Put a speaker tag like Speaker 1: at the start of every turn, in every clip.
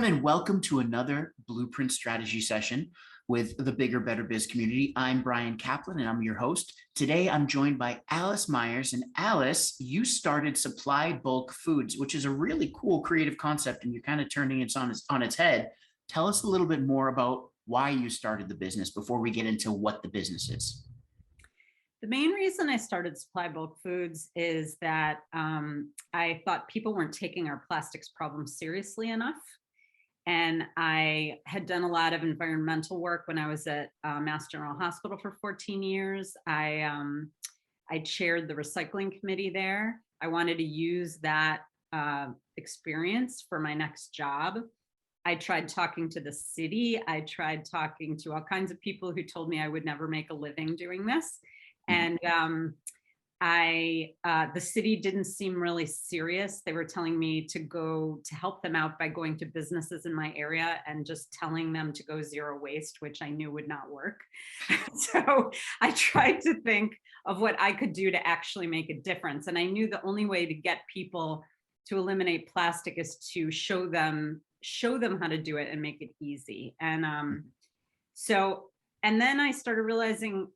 Speaker 1: everyone, and welcome to another Blueprint Strategy session with the Bigger, Better Biz community. I'm Bryan Caplan, and I'm your host. Today, I'm joined by Alice Myers. And Alice, you started Supply Bulk Foods, which is a really cool creative concept, and you're kind of turning it on its head. Tell us a little bit more about why you started the business before we get into what the business is.
Speaker 2: The main reason I started Supply Bulk Foods is that I thought people weren't taking our plastics problem seriously enough. And I had done a lot of environmental work when I was at Mass General Hospital for 14 years. I chaired the recycling committee there. I wanted to use that experience for my next job. I tried talking to the city. I tried talking to all kinds of people who told me I would never make a living doing this. And the city didn't seem really serious. They were telling me to go to help them out by going to businesses in my area and just telling them to go zero waste, which I knew would not work. So I tried to think of what I could do to actually make a difference. And I knew the only way to get people to eliminate plastic is to show them how to do it and make it easy. And and then I started realizing,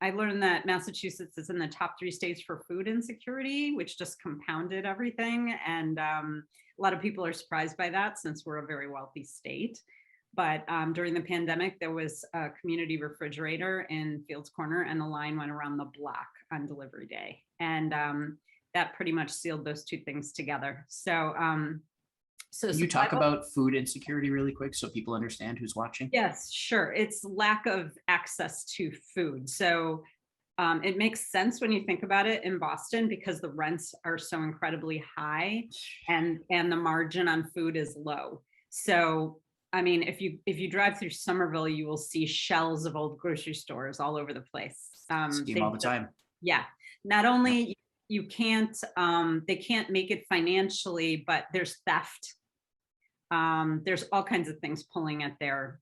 Speaker 2: I learned that Massachusetts is in the top 3 states for food insecurity, which just compounded everything. And a lot of people are surprised by that since we're a very wealthy state. But during the pandemic, there was a community refrigerator in Fields Corner, and the line went around the block on delivery day. And that pretty much sealed those two things together. So
Speaker 1: Can you talk about food insecurity really quick so people understand who's watching?
Speaker 2: Yes, sure. It's lack of access to food. So it makes sense when you think about it in Boston because the rents are so incredibly high and the margin on food is low. So I mean, if you drive through Somerville, you will see shelves of old grocery stores all over the place.
Speaker 1: See them all the time.
Speaker 2: Yeah. Not only you can't, they can't make it financially, but there's theft. There's all kinds of things pulling at their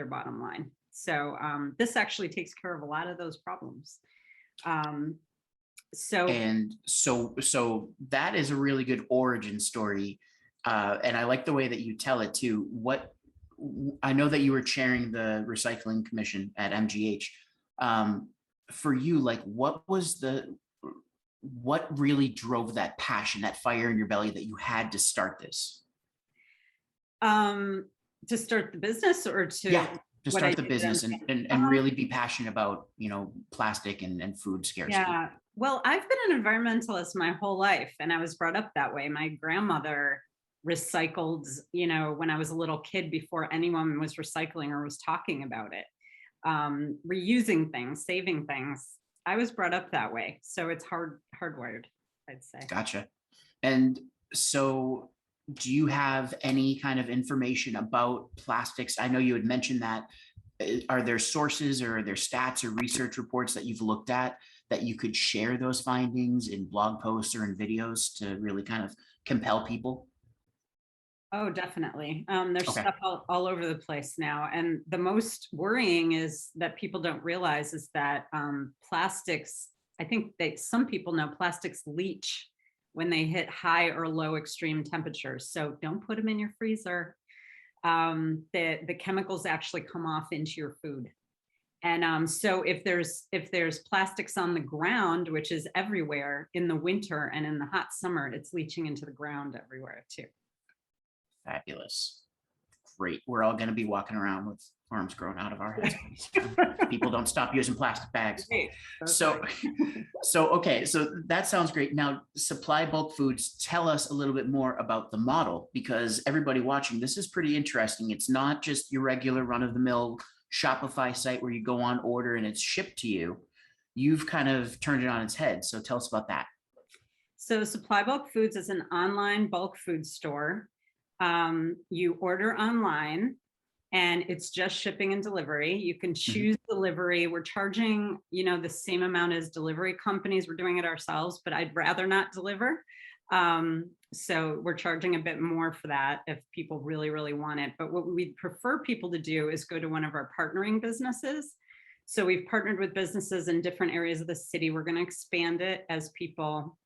Speaker 2: bottom line. So this actually takes care of a lot of those problems. So that is a really good origin story. And I like the way that you tell it too. I know that you were chairing the recycling commission at MGH. For you, like what really drove that passion, that fire in your belly that you had to start this? To start the business or to
Speaker 1: start the business and really be passionate about, plastic and food scarcity.
Speaker 2: Yeah. Well, I've been an environmentalist my whole life and I was brought up that way. My grandmother recycled, when I was a little kid before anyone was recycling or was talking about it, reusing things, saving things. I was brought up that way. So it's hardwired, I'd say.
Speaker 1: Gotcha. And so do you have any kind of information about plastics? I know you had mentioned that. Are there sources or are there stats or research reports that you've looked at that you could share those findings in blog posts or in videos to really kind of compel people?
Speaker 2: Oh, definitely. There's stuff all over the place now. And the most worrying is that people don't realize is that plastics, I think that some people know plastics leach when they hit high or low extreme temperatures. So don't put them in your freezer. The chemicals actually come off into your food. And so if there's plastics on the ground, which is everywhere in the winter and in the hot summer, it's leaching into the ground everywhere too.
Speaker 1: Fabulous. Great. We're all going to be walking around with arms growing out of our heads. People don't stop using plastic bags. So that sounds great. Now, Supply Bulk Foods, tell us a little bit more about the model, because everybody watching, this is pretty interesting. It's not just your regular run-of-the-mill Shopify site where you go on order and it's shipped to you. You've kind of turned it on its head. So tell us about that.
Speaker 2: So Supply Bulk Foods is an online bulk food store. You order online and it's just shipping and delivery. You can choose delivery. We're charging, the same amount as delivery companies. We're doing it ourselves, but I'd rather not deliver. So we're charging a bit more for that if people really, really want it. But what we prefer people to do is go to one of our partnering businesses. So we've partnered with businesses in different areas of the city. We're going to expand it as people,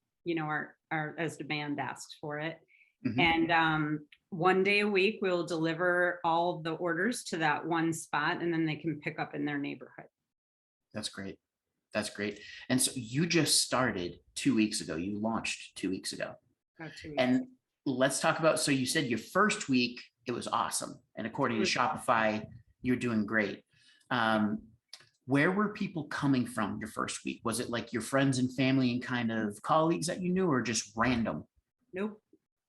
Speaker 2: as demand asks for it.
Speaker 1: Mhm.
Speaker 2: And one day a week, we'll deliver all the orders to that one spot, and then they can pick up in their neighborhood.
Speaker 1: That's great. That's great. And so you just started 2 weeks ago. You launched 2 weeks ago.
Speaker 2: About 2 weeks.
Speaker 1: And let's talk about, so you said your first week, it was awesome. And according to Shopify, you're doing great. Um, where were people coming from your first week? Was it like your friends and family and kind of colleagues that you knew, or just random?
Speaker 2: Nope.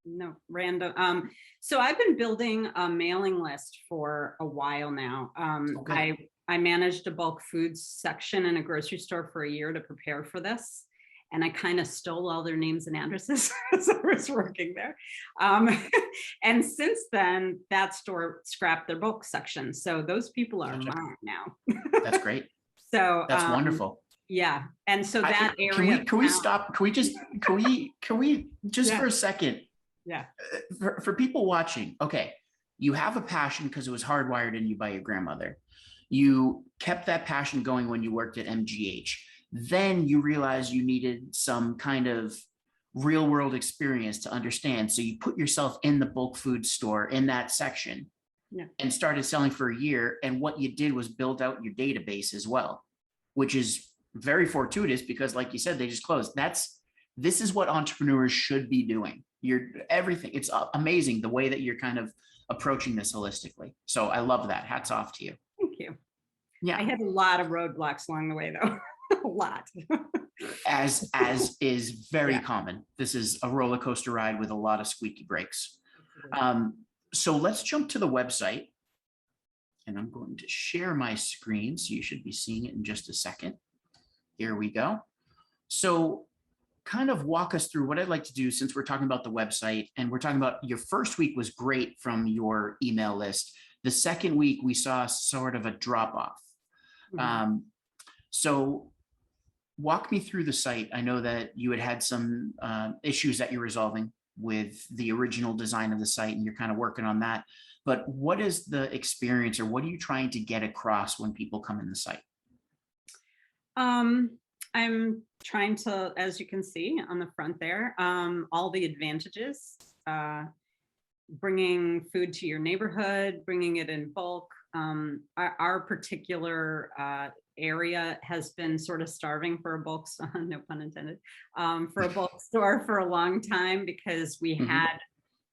Speaker 2: No, random. So I've been building a mailing list for a while now.
Speaker 1: Okay.
Speaker 2: I managed a bulk foods section in a grocery store for a year to prepare for this. And I kind of stole all their names and addresses as I was working there. Um, and since then, that store scrapped their bulk section. So those people are
Speaker 1: Gotcha.
Speaker 2: mine now.
Speaker 1: That's great.
Speaker 2: So
Speaker 1: That's wonderful.
Speaker 2: yeah. And so that
Speaker 1: Can
Speaker 2: area.
Speaker 1: we stop? Can we just
Speaker 2: Yeah.
Speaker 1: for a second,
Speaker 2: Yeah.
Speaker 1: for people watching, okay, you have a passion because it was hardwired in you by your grandmother. You kept that passion going when you worked at MGH. Then you realized you needed some kind of real world experience to understand. So you put yourself in the bulk food store in that section,
Speaker 2: Yeah.
Speaker 1: and started selling for a year. And what you did was build out your database as well, which is very fortuitous because, like you said, they just closed. This is what entrepreneurs should be doing. You're everything. It's amazing the way that you're kind of approaching this holistically. So I love that. Hats off to you.
Speaker 2: Thank you.
Speaker 1: Yeah.
Speaker 2: I had a lot of roadblocks along the way, though. A lot.
Speaker 1: As is very
Speaker 2: Yeah.
Speaker 1: common. This is a roller coaster ride with a lot of squeaky brakes. So let's jump to the website, and I'm going to share my screen. So you should be seeing it in just a second. Here we go. So kind of walk us through what I'd like to do, since we're talking about the website and we're talking about your first week was great from your email list. The second week we saw sort of a drop off.
Speaker 2: Mhm.
Speaker 1: So walk me through the site. I know that you had some issues that you're resolving with the original design of the site, and you're kind of working on that. But what is the experience, or what are you trying to get across when people come in the site?
Speaker 2: I'm trying to, as you can see on the front there, all the advantages, bringing food to your neighborhood, bringing it in bulk. Our particular area has been sort of starving for a bulk, no pun intended, for a bulk store for a long time, because we had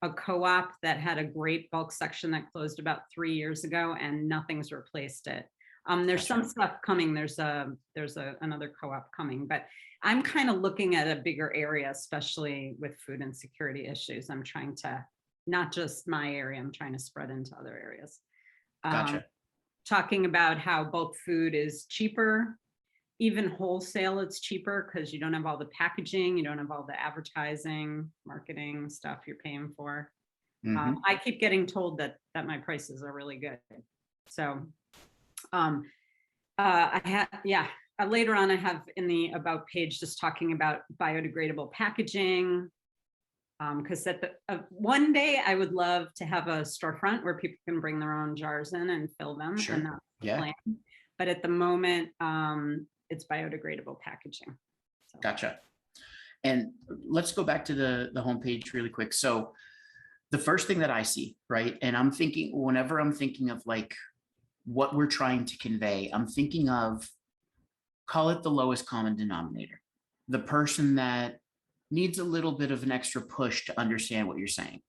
Speaker 2: a co-op that had a great bulk section that closed about 3 years ago, and nothing's replaced it. There's
Speaker 1: Gotcha.
Speaker 2: some stuff coming. There's another co-op coming, but I'm kind of looking at a bigger area, especially with food insecurity issues. I'm trying to, not just my area, I'm trying to spread into other areas.
Speaker 1: Gotcha.
Speaker 2: Talking about how bulk food is cheaper, even wholesale, it's cheaper because you don't have all the packaging, you don't have all the advertising, marketing stuff you're paying for. I keep getting told that my prices are really good. So I have, yeah. Later on, I have in the about page just talking about biodegradable packaging. Because one day I would love to have a storefront where people can bring their own jars in and fill them,
Speaker 1: Sure.
Speaker 2: and that's the
Speaker 1: Yeah.
Speaker 2: plan. But at the moment, it's biodegradable packaging. So.
Speaker 1: Gotcha. And let's go back to the homepage really quick. So the first thing that I see, right, and I'm thinking, whenever I'm thinking of like what we're trying to convey, I'm thinking of, call it the lowest common denominator, the person that needs a little bit of an extra push to understand what you're saying.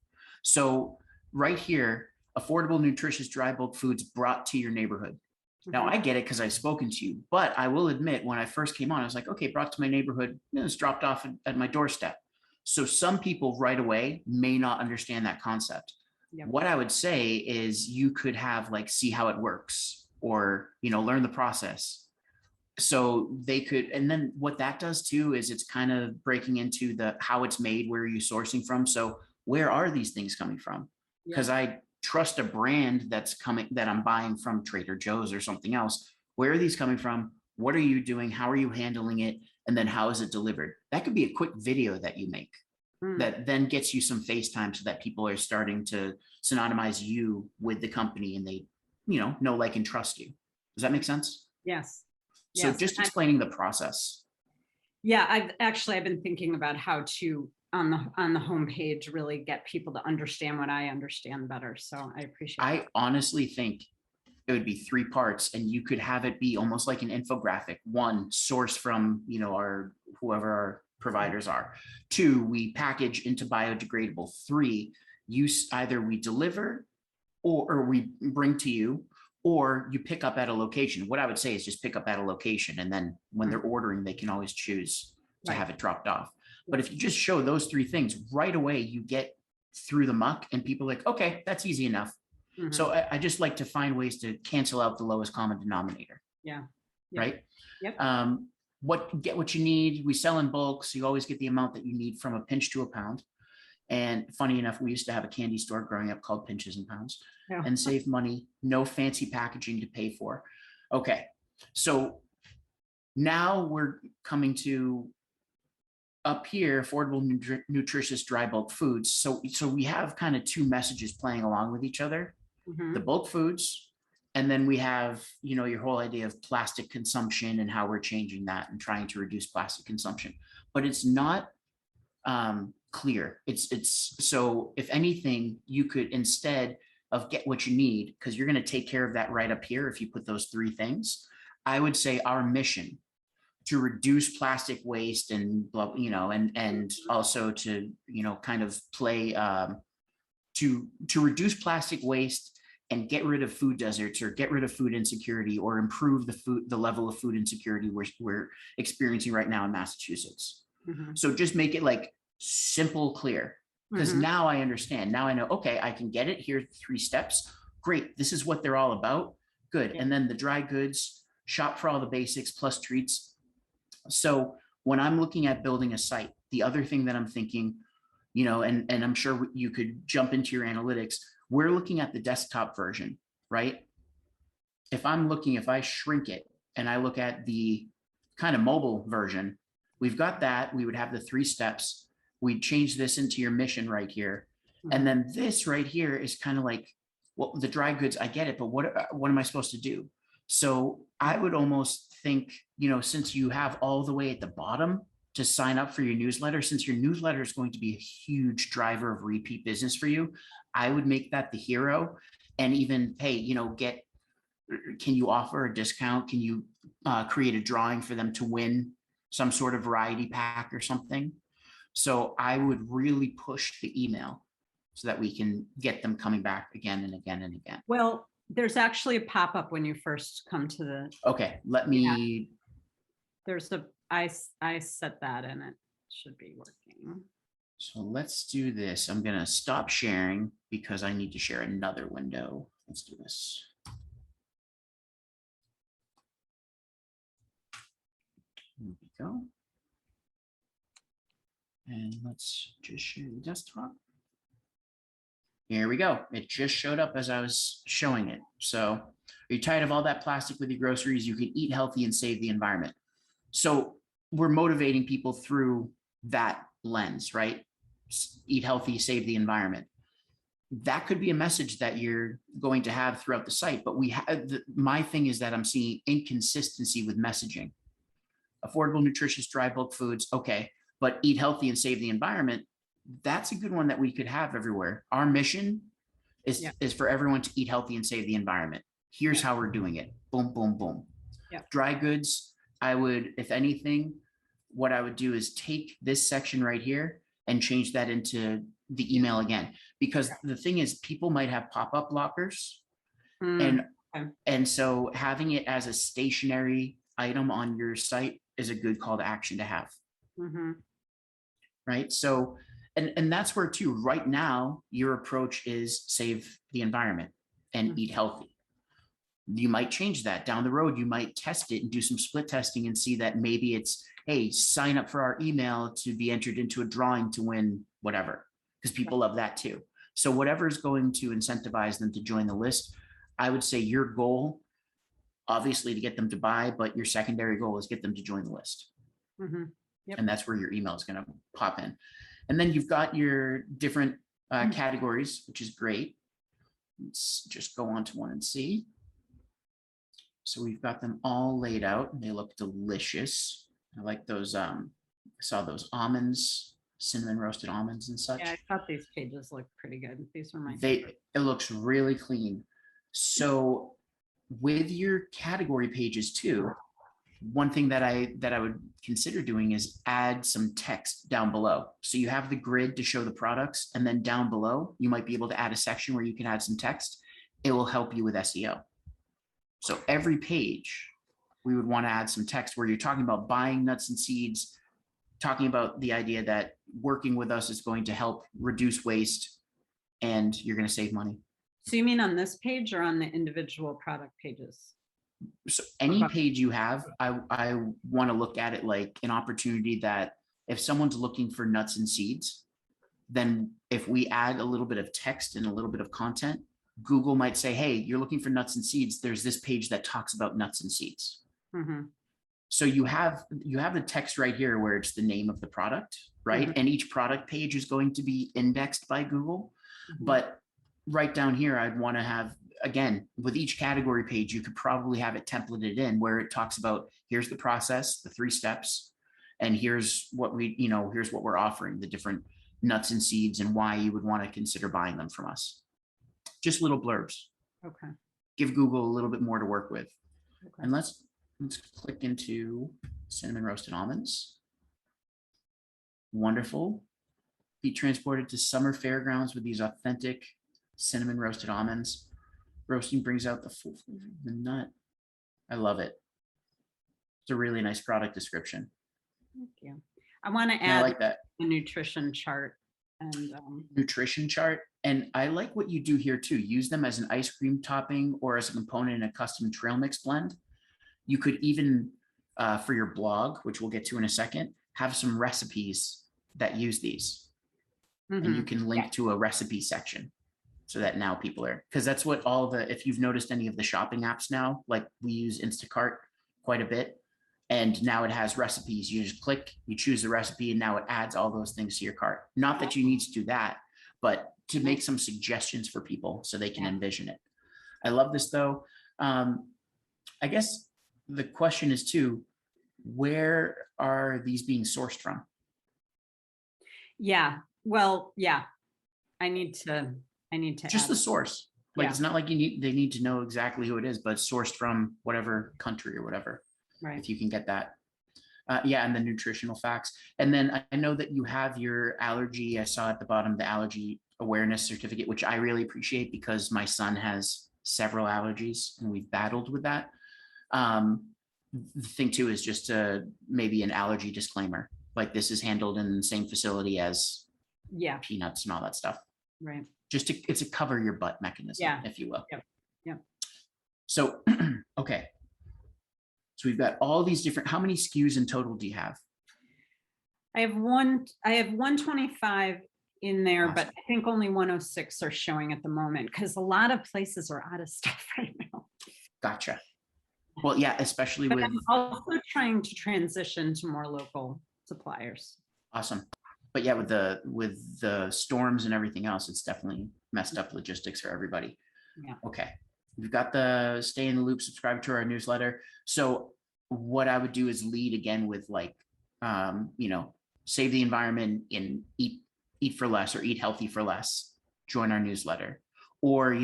Speaker 1: So right here, affordable, nutritious, dry bulk foods brought to your neighborhood. Now I get it because I've spoken to you, but I will admit, when I first came on, I was like, okay, brought to my neighborhood, it's dropped off at my doorstep. So some people right away may not understand that concept.
Speaker 2: Yep.
Speaker 1: What I would say is you could have like, see how it works, or, learn the process. So they could, and then what that does too, is it's kind of breaking into the, how it's made, where are you sourcing from? So where are these things coming from? Because I trust a brand that's coming, that I'm buying from Trader Joe's or something else. Where are these coming from? What are you doing? How are you handling it? And then how is it delivered? That could be a quick video that you make that then gets you some FaceTime, so that people are starting to synonymize you with the company, and they, know, like, and trust you. Does that make sense?
Speaker 2: Yes.
Speaker 1: So just explaining the process.
Speaker 2: Yeah, I've been thinking about how to on the homepage really get people to understand what I understand better. So I appreciate
Speaker 1: I
Speaker 2: that.
Speaker 1: honestly think it would be 3 parts, and you could have it be almost like an infographic. 1, source from, our whoever our providers are. 2, we package into biodegradable. 3, either we deliver or we bring to you, or you pick up at a location. What I would say is just pick up at a location, and then when they're ordering, they can always choose to have it dropped off. But if you just show those 3 things right away, you get through the muck, and people are like, okay, that's easy enough. So I just like to find ways to cancel out the lowest common denominator.
Speaker 2: Yeah.
Speaker 1: Right.
Speaker 2: Yep.
Speaker 1: Get what you need. We sell in bulk, so you always get the amount that you need from a pinch to a pound. And funny enough, we used to have a candy store growing up called Pinches and Pounds, and save money. No fancy packaging to pay for. Okay, so now we're coming to up here, affordable, nutritious, dry bulk foods. So we have kind of 2 messages playing along with each other. The bulk foods, and then we have, your whole idea of plastic consumption and how we're changing that and trying to reduce plastic consumption. But it's not clear. It's so if anything, you could, instead of get what you need, because you're going to take care of that right up here if you put those 3 things, I would say our mission to reduce plastic waste and and also to kind of play to reduce plastic waste and get rid of food deserts, or get rid of food insecurity, or improve the level of food insecurity we're experiencing right now in Massachusetts. So just make it like simple, clear, because now I understand. Now I know, okay, I can get it. Here's 3 steps. Great. This is what they're all about. Good. And then the dry goods, shop for all the basics plus treats. So when I'm looking at building a site, the other thing that I'm thinking, and I'm sure you could jump into your analytics, we're looking at the desktop version, right? If I shrink it and I look at the kind of mobile version, we've got that. We would have the 3 steps. We'd change this into your mission right here. And then this right here is kind of like, well, the dry goods, I get it, but what am I supposed to do? So I would almost think, since you have all the way at the bottom to sign up for your newsletter, since your newsletter is going to be a huge driver of repeat business for you, I would make that the hero. And even, hey, can you offer a discount? Can you create a drawing for them to win some sort of variety pack or something? So I would really push the email so that we can get them coming back again and again and again.
Speaker 2: Well, there's actually a pop-up when you first come to the.
Speaker 1: Okay, let me.
Speaker 2: There's I set that and it should be working.
Speaker 1: So let's do this. I'm going to stop sharing because I need to share another window. Let's do this. There we go. And let's just share the desktop. Here we go. It just showed up as I was showing it. So are you tired of all that plastic with your groceries? You can eat healthy and save the environment. So we're motivating people through that lens, right? Eat healthy, save the environment. That could be a message that you're going to have throughout the site. But my thing is that I'm seeing inconsistency with messaging. Affordable, nutritious, dry bulk foods. Okay. But eat healthy and save the environment. That's a good one that we could have everywhere. Our mission is for everyone to eat healthy and save the environment. Here's how we're doing it. Boom, boom, boom. Dry goods. I would, if anything, what I would do is take this section right here and change that into the email again, because the thing is, people might have pop-up blockers, and so having it as a stationary item on your site is a good call to action to have. Right. So, and that's where too, right now, your approach is save the environment and eat healthy. You might change that down the road. You might test it and do some split testing and see that maybe it's, hey, sign up for our email to be entered into a drawing to win whatever, because people love that too. So whatever is going to incentivize them to join the list, I would say your goal, obviously to get them to buy, but your secondary goal is get them to join the list. And that's where your email is going to pop in. And then you've got your different categories, which is great. Let's just go on to one and see. So we've got them all laid out and they look delicious. I like those. I saw those almonds cinnamon roasted almonds and such.
Speaker 2: Yeah, I thought these pages looked pretty good. These were my
Speaker 1: They
Speaker 2: favorite.
Speaker 1: It looks really clean. So with your category pages too, one thing that I would consider doing is add some text down below. So you have the grid to show the products, and then down below, you might be able to add a section where you can add some text. It will help you with SEO. So every page, we would want to add some text where you're talking about buying nuts and seeds, talking about the idea that working with us is going to help reduce waste and you're going to save money.
Speaker 2: So you mean on this page or on the individual product pages?
Speaker 1: So any page you have, I want to look at it like an opportunity that if someone's looking for nuts and seeds, then if we add a little bit of text and a little bit of content, Google might say, hey, you're looking for nuts and seeds. There's this page that talks about nuts and seeds.
Speaker 2: Mm-hmm.
Speaker 1: So you have the text right here where it's the name of the product, right?
Speaker 2: Mm-hmm.
Speaker 1: And each product page is going to be indexed by Google.
Speaker 2: Mm-hmm.
Speaker 1: But right down here, I'd want to have, again, with each category page, you could probably have it templated in where it talks about, here's the process, the 3 steps, and here's what here's what we're offering, the different nuts and seeds and why you would want to consider buying them from us. Just little blurbs.
Speaker 2: Okay.
Speaker 1: Give Google a little bit more to work with.
Speaker 2: Okay.
Speaker 1: And let's click into cinnamon roasted almonds. Wonderful. Be transported to summer fairgrounds with these authentic cinnamon roasted almonds. Roasting brings out the full flavor of the nut. I love it. It's a really nice product description.
Speaker 2: Thank you. I want to
Speaker 1: And I
Speaker 2: add
Speaker 1: like that
Speaker 2: a nutrition chart and
Speaker 1: nutrition chart. And I like what you do here too. Use them as an ice cream topping or as a component in a custom trail mix blend. You could even, for your blog, which we'll get to in a second, have some recipes that use these.
Speaker 2: mm-hmm.
Speaker 1: And you can link to a recipe section so that now people are, because that's what all the, if you've noticed any of the shopping apps now, like we use Instacart quite a bit, and now it has recipes. You just click, you choose the recipe, and now it adds all those things to your cart. Not that you need to do that, but to make some suggestions for people so they can envision it. I love this though. I guess the question is too, where are these being sourced from?
Speaker 2: Yeah. Well, yeah. I need to
Speaker 1: just the source. Like, it's not like they need to know exactly who it is, but it's sourced from whatever country or whatever.
Speaker 2: Right.
Speaker 1: If you can get that. And the nutritional facts. And then I know that you have your allergy. I saw at the bottom, the allergy awareness certificate, which I really appreciate because my son has several allergies and we've battled with that. The thing too is just maybe an allergy disclaimer, like this is handled in the same facility as peanuts and all that stuff.
Speaker 2: Right.
Speaker 1: Just it's a cover your butt mechanism, if you will.
Speaker 2: Yep. Yep.
Speaker 1: So, okay. So we've got all these different, how many SKUs in total do you have?
Speaker 2: I have 125 in there,
Speaker 1: Awesome.
Speaker 2: but I think only 106 are showing at the moment because a lot of places are out of stuff right now.
Speaker 1: Gotcha. Well, yeah, especially
Speaker 2: but
Speaker 1: with.
Speaker 2: I'm also trying to transition to more local suppliers.
Speaker 1: Awesome. But yeah, with the storms and everything else, it's definitely messed up logistics for everybody.
Speaker 2: Yeah.
Speaker 1: Okay. We've got the stay in the loop, subscribe to our newsletter. So what I would do is lead again with like, save the environment and eat for less or eat healthy for less, join our newsletter, or,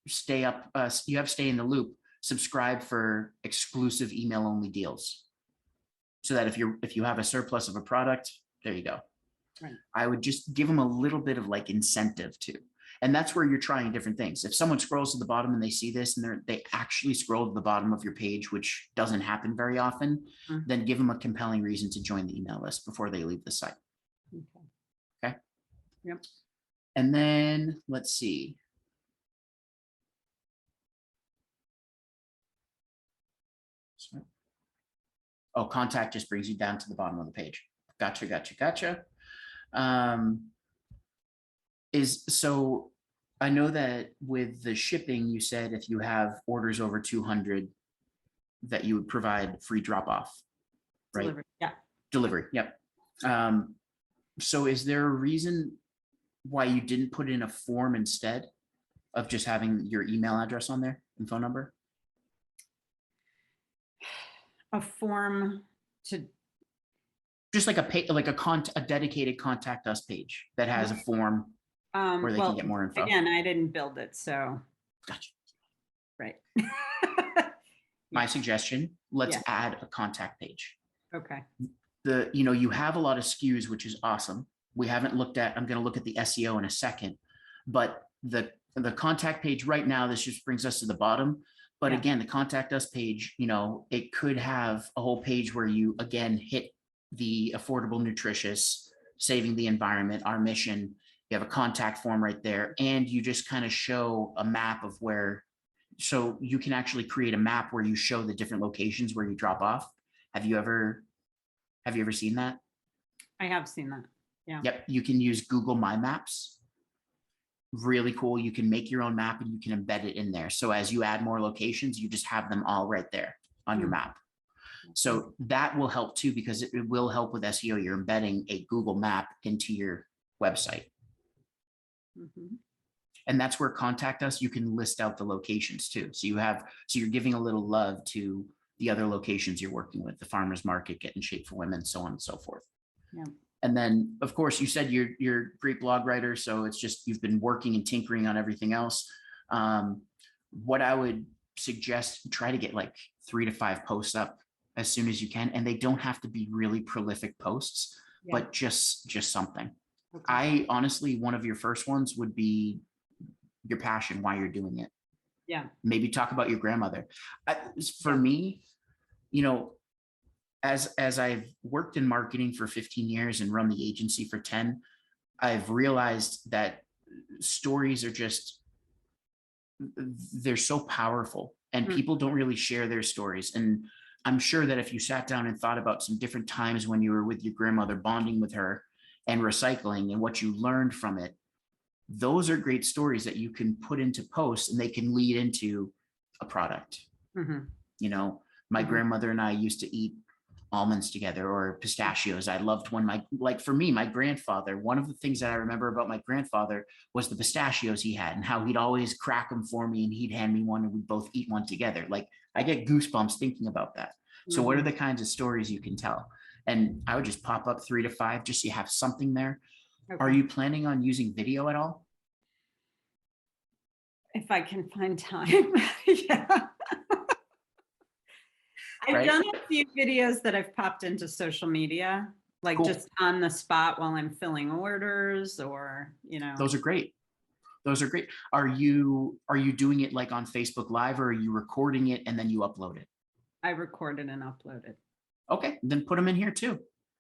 Speaker 1: stay up, you have stay in the loop, subscribe for exclusive email only deals. So that if you have a surplus of a product, there you go.
Speaker 2: Right.
Speaker 1: I would just give them a little bit of like incentive too. And that's where you're trying different things. If someone scrolls to the bottom and they see this and they actually scroll to the bottom of your page, which doesn't happen very often, then give them a compelling reason to join the email list before they leave the site. Okay.
Speaker 2: Yep.
Speaker 1: And then let's see. Oh, contact just brings you down to the bottom of the page. Gotcha. So I know that with the shipping, you said if you have orders over 200 that you would provide free drop off, right?
Speaker 2: Delivery. Yeah.
Speaker 1: Delivery. Yep. So is there a reason why you didn't put in a form instead of just having your email address on there and phone number?
Speaker 2: A form to
Speaker 1: Just like a dedicated contact us page that has a form where they can
Speaker 2: Well,
Speaker 1: get more info.
Speaker 2: again, I didn't build it, so.
Speaker 1: Gotcha.
Speaker 2: Right.
Speaker 1: My suggestion, let's
Speaker 2: Yeah.
Speaker 1: add a contact page.
Speaker 2: Okay.
Speaker 1: You have a lot of SKUs, which is awesome. I'm going to look at the SEO in a second, but the contact page right now, this just brings us to the bottom. But
Speaker 2: Yeah.
Speaker 1: again, the contact us page, it could have a whole page where you again hit the affordable, nutritious, saving the environment, our mission. You have a contact form right there, and you just kind of show a map of where, so you can actually create a map where you show the different locations where you drop off. Have you ever seen that?
Speaker 2: I have seen that. Yeah.
Speaker 1: Yep. You can use Google My Maps. Really cool. You can make your own map and you can embed it in there. So as you add more locations, you just have them all right there on your map. So that will help too, because it will help with SEO. You're embedding a Google map into your website. And that's where contact us, you can list out the locations too. So you're giving a little love to the other locations you're working with, the farmers market, Get in Shape for Women, so on and so forth.
Speaker 2: Yeah.
Speaker 1: And then of course you said you're a great blog writer. So it's just, you've been working and tinkering on everything else. What I would suggest, try to get like 3 to 5 posts up as soon as you can. And they don't have to be really prolific posts, but just something. Okay. I honestly, one of your first ones would be your passion, why you're doing it.
Speaker 2: Yeah.
Speaker 1: Maybe talk about your grandmother. For me, as I've worked in marketing for 15 years and run the agency for 10, I've realized that stories are they're so powerful, and people don't really share their stories. And I'm sure that if you sat down and thought about some different times when you were with your grandmother, bonding with her and recycling and what you learned from it, those are great stories that you can put into posts and they can lead into a product. My grandmother and I used to eat almonds together, or pistachios. I loved when my grandfather, one of the things that I remember about my grandfather was the pistachios he had and how he'd always crack them for me and he'd hand me one and we'd both eat one together. Like, I get goosebumps thinking about that. So what are the kinds of stories you can tell? And I would just pop up 3 to 5, just so you have something there. Okay. Are you planning on using video at all?
Speaker 2: If I can find time. Yeah. I've done a few videos that I've popped into social media, like just on the spot while I'm filling orders, or,
Speaker 1: Those are great. Those are great. Are you doing it like on Facebook Live, or are you recording it and then you upload it?
Speaker 2: I record it and upload it.
Speaker 1: Okay, then put them in here too.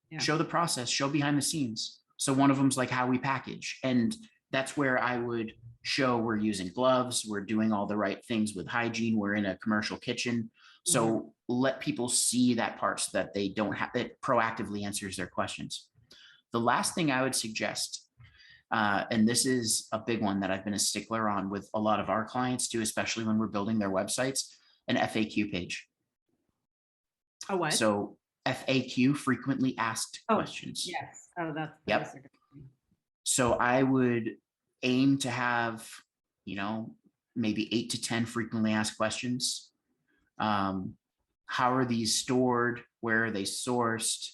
Speaker 1: Yeah. Show the process, show behind the scenes. So one of them's like how we package. And that's where I would show we're using gloves, we're doing all the right things with hygiene, we're in a commercial kitchen. So let people see that part so that they don't have, it proactively answers their questions. The last thing I would suggest, and this is a big one that I've been a stickler on with a lot of our clients too, especially when we're building their websites, an FAQ page.
Speaker 2: A what?
Speaker 1: So FAQ, frequently asked questions.
Speaker 2: Yes. Oh, that's
Speaker 1: yep. So I would aim to have, maybe 8 to 10 frequently asked questions. How are these stored? Where are they sourced?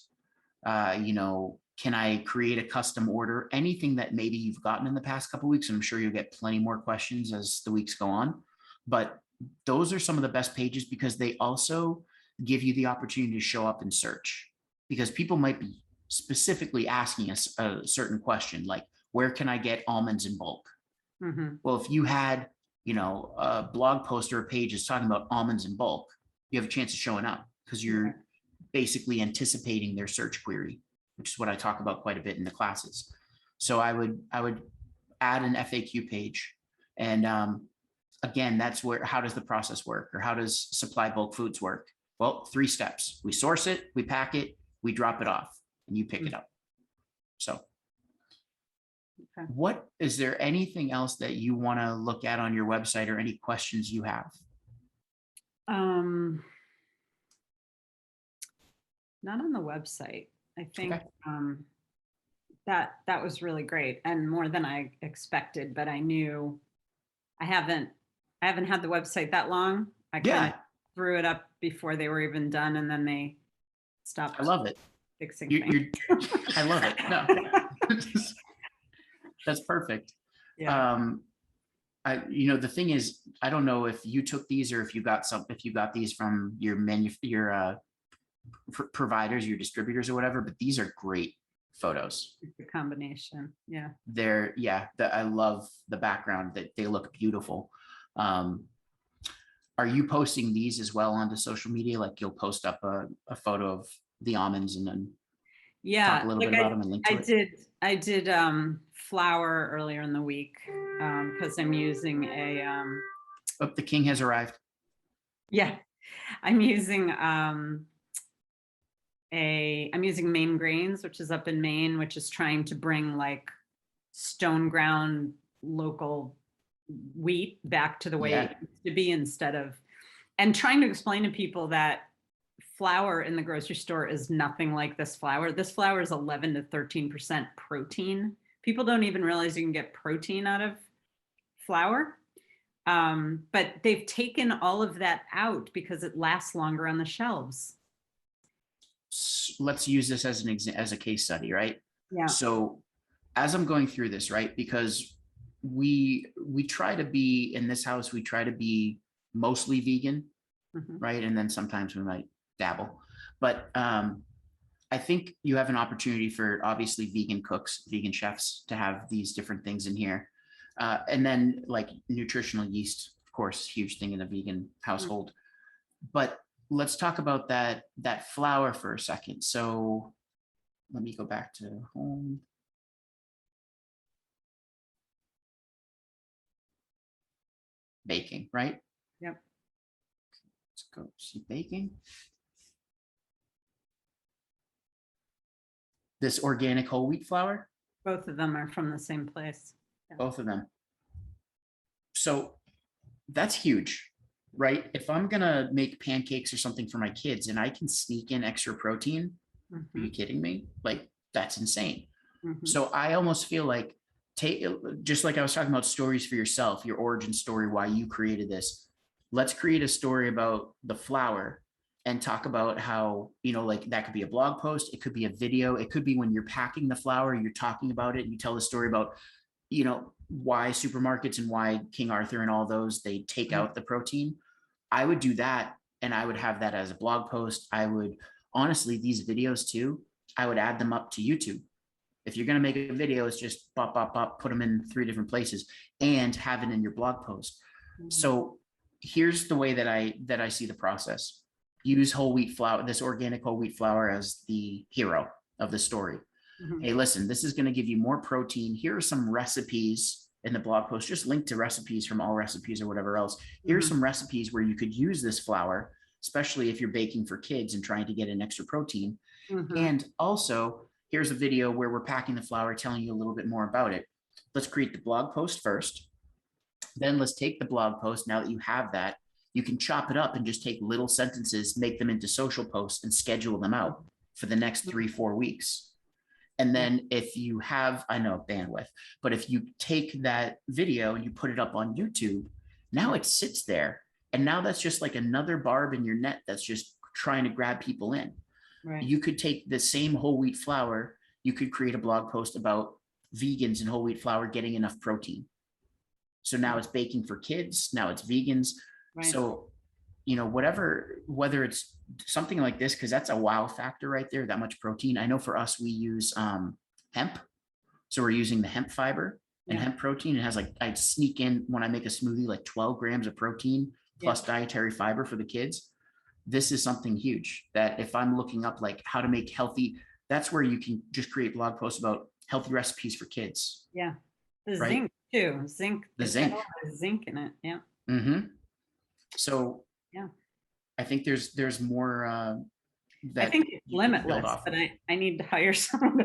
Speaker 1: Can I create a custom order? Anything that maybe you've gotten in the past couple of weeks. I'm sure you'll get plenty more questions as the weeks go on, but those are some of the best pages because they also give you the opportunity to show up in search, because people might be specifically asking us a certain question, like, where can I get almonds in bulk? Well, if you had, a blog post or a page is talking about almonds in bulk, you have a chance of showing up because you're basically anticipating their search query, which is what I talk about quite a bit in the classes. So I would add an FAQ page. And again, that's where, how does the process work, or how does Supply Bulk Foods work? Well, 3 steps. We source it, we pack it, we drop it off, and you pick it up. So what, is there anything else that you want to look at on your website, or any questions you have?
Speaker 2: Not on the website. I think that was really great and more than I expected, but I knew I haven't had the website that long. I kind of threw it up before they were even done, and then they stopped.
Speaker 1: I love it.
Speaker 2: fixing
Speaker 1: You're,
Speaker 2: things.
Speaker 1: I love it. No, that's perfect.
Speaker 2: Yeah.
Speaker 1: The thing is, I don't know if you took these or if you got these from your providers, your distributors or whatever, but these are great photos.
Speaker 2: The combination. Yeah.
Speaker 1: I love the background, that they look beautiful. Are you posting these as well onto social media? Like you'll post up a photo of the almonds and then talk a little bit about them and link to it?
Speaker 2: I did flour earlier in the week because I'm using
Speaker 1: Oh, the king has arrived.
Speaker 2: yeah, I'm using I'm using Maine Grains, which is up in Maine, which is trying to bring like stone ground local wheat back to the way it used to be, and trying to explain to people that flour in the grocery store is nothing like this flour. This flour is 11 to 13% protein. People don't even realize you can get protein out of flour. But they've taken all of that out because it lasts longer on the shelves.
Speaker 1: Let's use this as as a case study, right?
Speaker 2: Yeah.
Speaker 1: So as I'm going through this, right, because we try to be in this house, we try to be mostly vegan, right? And then sometimes we might dabble, but I think you have an opportunity for obviously vegan cooks, vegan chefs to have these different things in here. And then like nutritional yeast, of course, huge thing in a vegan household. But let's talk about that flour for a second. So let me go back to home. Baking, right?
Speaker 2: Yep.
Speaker 1: Let's go see baking. This organic whole wheat flour.
Speaker 2: Both of them are from the same place.
Speaker 1: Yeah. Both of them. So that's huge, right? If I'm gonna make pancakes or something for my kids and I can sneak in extra protein, are you kidding me? Like that's insane. So I almost feel like just like I was talking about stories for yourself, your origin story, why you created this. Let's create a story about the flour and talk about how, like that could be a blog post, it could be a video, it could be when you're packing the flour, you're talking about it, and you tell the story about, why supermarkets and why King Arthur and all those, they take out the protein. I would do that, and I would have that as a blog post. I would honestly, these videos too, I would add them up to YouTube. If you're going to make a video, it's just put them in 3 different places and have it in your blog post. So here's the way that I see the process. Use whole wheat flour, this organic whole wheat flour, as the hero of the story. Hey, listen, this is going to give you more protein. Here are some recipes in the blog post, just link to recipes from All Recipes or whatever else. Here's some recipes where you could use this flour, especially if you're baking for kids and trying to get an extra protein. And also, here's a video where we're packing the flour, telling you a little bit more about it. Let's create the blog post first. Then let's take the blog post. Now that you have that, you can chop it up and just take little sentences, make them into social posts, and schedule them out for the next 3-4 weeks. And then if you have, I know bandwidth, but if you take that video and you put it up on YouTube, now it sits there. And now that's just like another barb in your net that's just trying to grab people in. Right. You could take the same whole wheat flour, you could create a blog post about vegans and whole wheat flour getting enough protein. So now it's baking for kids, now it's vegans. Right. So, whether it's something like this, because that's a wow factor right there, that much protein. I know for us, we use hemp. So we're using the hemp fiber and hemp protein. It has I sneak in when I make a smoothie, like 12 grams of protein plus dietary fiber for the kids. This is something huge that if I'm looking up like how to make healthy, that's where you can just create blog posts about healthy recipes for kids.
Speaker 2: Yeah. The zinc too. The zinc in it. Yeah.
Speaker 1: So yeah, I think there's more that
Speaker 2: I think it's limitless, but I need to hire someone.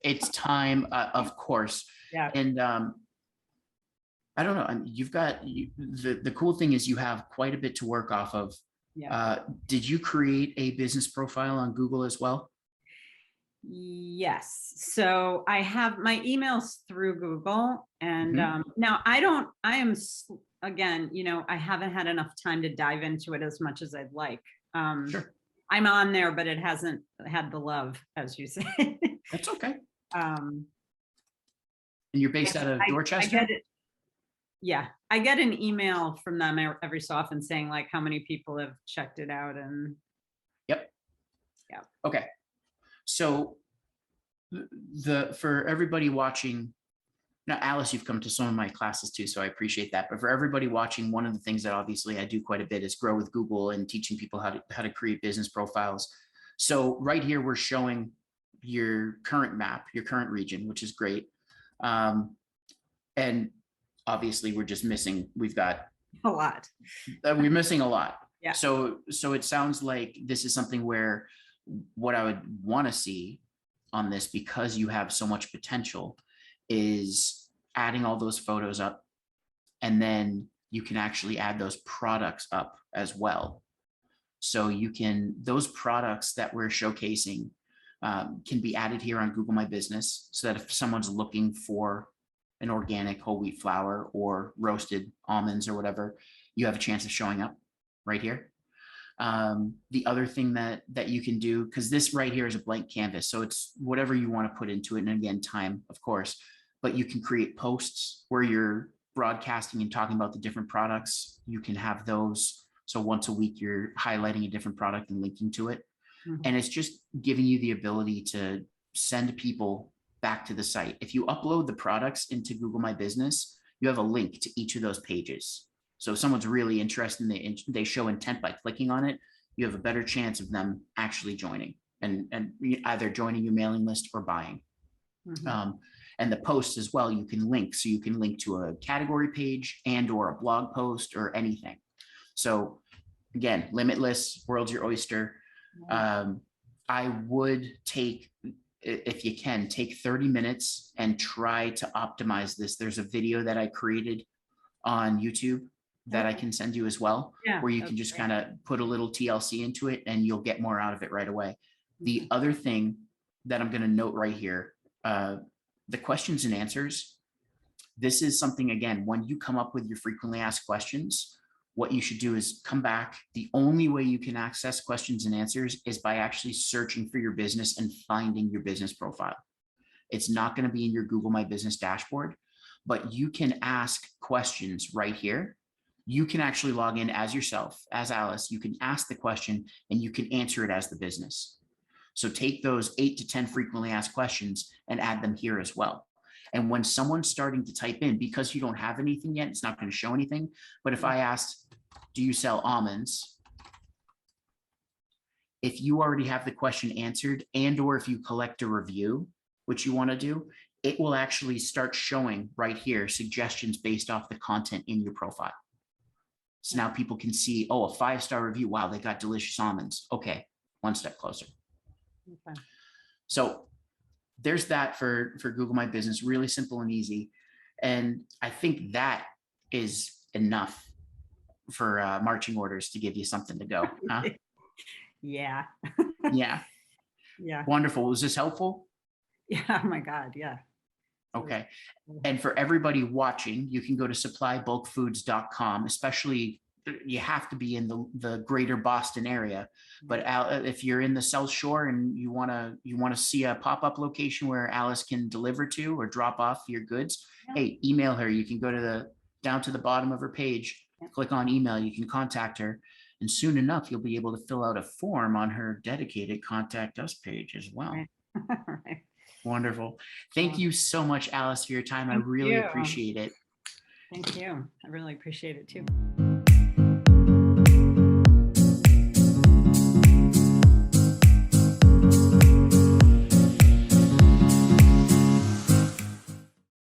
Speaker 1: It's time, of course. Yeah. And I don't know. You've got the cool thing is you have quite a bit to work off of. Yeah. Did you create a business profile on Google as well?
Speaker 2: Yes. So I have my emails through Google, and now again, I haven't had enough time to dive into it as much as I'd like. Sure. I'm on there, but it hasn't had the love, as you say.
Speaker 1: That's okay.
Speaker 2: um,
Speaker 1: And you're based out of
Speaker 2: I
Speaker 1: Dorchester?
Speaker 2: get it. Yeah, I get an email from them every so often saying like how many people have checked it out, and
Speaker 1: Yep.
Speaker 2: yeah.
Speaker 1: Okay. So for everybody watching, now Alice, you've come to some of my classes too, so I appreciate that. But for everybody watching, one of the things that obviously I do quite a bit is grow with Google and teaching people how to create business profiles. So right here, we're showing your current map, your current region, which is great. And obviously we're just missing, we've got
Speaker 2: A lot.
Speaker 1: we're missing a lot.
Speaker 2: Yeah.
Speaker 1: So it sounds like this is something where what I would want to see on this, because you have so much potential, is adding all those photos up, and then you can actually add those products up as well. So you can, those products that we're showcasing can be added here on Google My Business, so that if someone's looking for an organic whole wheat flour or roasted almonds or whatever, you have a chance of showing up right here. The other thing that you can do, because this right here is a blank canvas, so it's whatever you want to put into it, and again, time, of course, but you can create posts where you're broadcasting and talking about the different products. You can have those, so once a week you're highlighting a different product and linking to it. Mm-hmm. And it's just giving you the ability to send people back to the site. If you upload the products into Google My Business, you have a link to each of those pages. So if someone's really interested and they show intent by clicking on it, you have a better chance of them actually joining and either joining your mailing list or buying. Mm-hmm. And the posts as well, you can link. So you can link to a category page and or a blog post or anything. So again, limitless, world's your oyster. I would take, if you can, take 30 minutes and try to optimize this. There's a video that I created on YouTube that I can send you as well, where you can just kind of put a little TLC into it and you'll get more out of it right away. The other thing that I'm going to note right here, the questions and answers. This is something, again, when you come up with your frequently asked questions, what you should do is come back. The only way you can access questions and answers is by actually searching for your business and finding your business profile. It's not going to be in your Google My Business dashboard, but you can ask questions right here. You can actually log in as yourself, as Alice. You can ask the question and you can answer it as the business. So take those 8 to 10 frequently asked questions and add them here as well. And when someone's starting to type in, because you don't have anything yet, it's not going to show anything. But if I asked, do you sell almonds? If you already have the question answered, and or if you collect a review, which you want to do, it will actually start showing right here suggestions based off the content in your profile. So now people can see, oh, a 5-star review. Wow, they got delicious almonds. Okay, one step closer. Okay. So there's that for Google My Business, really simple and easy. And I think that is enough for marching orders to give you something to go. Huh?
Speaker 2: Yeah.
Speaker 1: Yeah.
Speaker 2: Yeah.
Speaker 1: Wonderful. Was this helpful?
Speaker 2: Yeah. Oh my God. Yeah.
Speaker 1: Okay. And for everybody watching, you can go to supplyBulkFoods.com, especially you have to be in the greater Boston area. But if you're in the South Shore and you want to see a pop-up location where Alice can deliver to or drop off your goods, hey, email her. You can go to down to the bottom of her page, click on email, you can contact her. And soon enough, you'll be able to fill out a form on her dedicated Contact Us page as well.
Speaker 2: Right. Right.
Speaker 1: Wonderful. Thank you so much, Alice, for your time. I really appreciate it.
Speaker 2: Thank you. I really appreciate it too.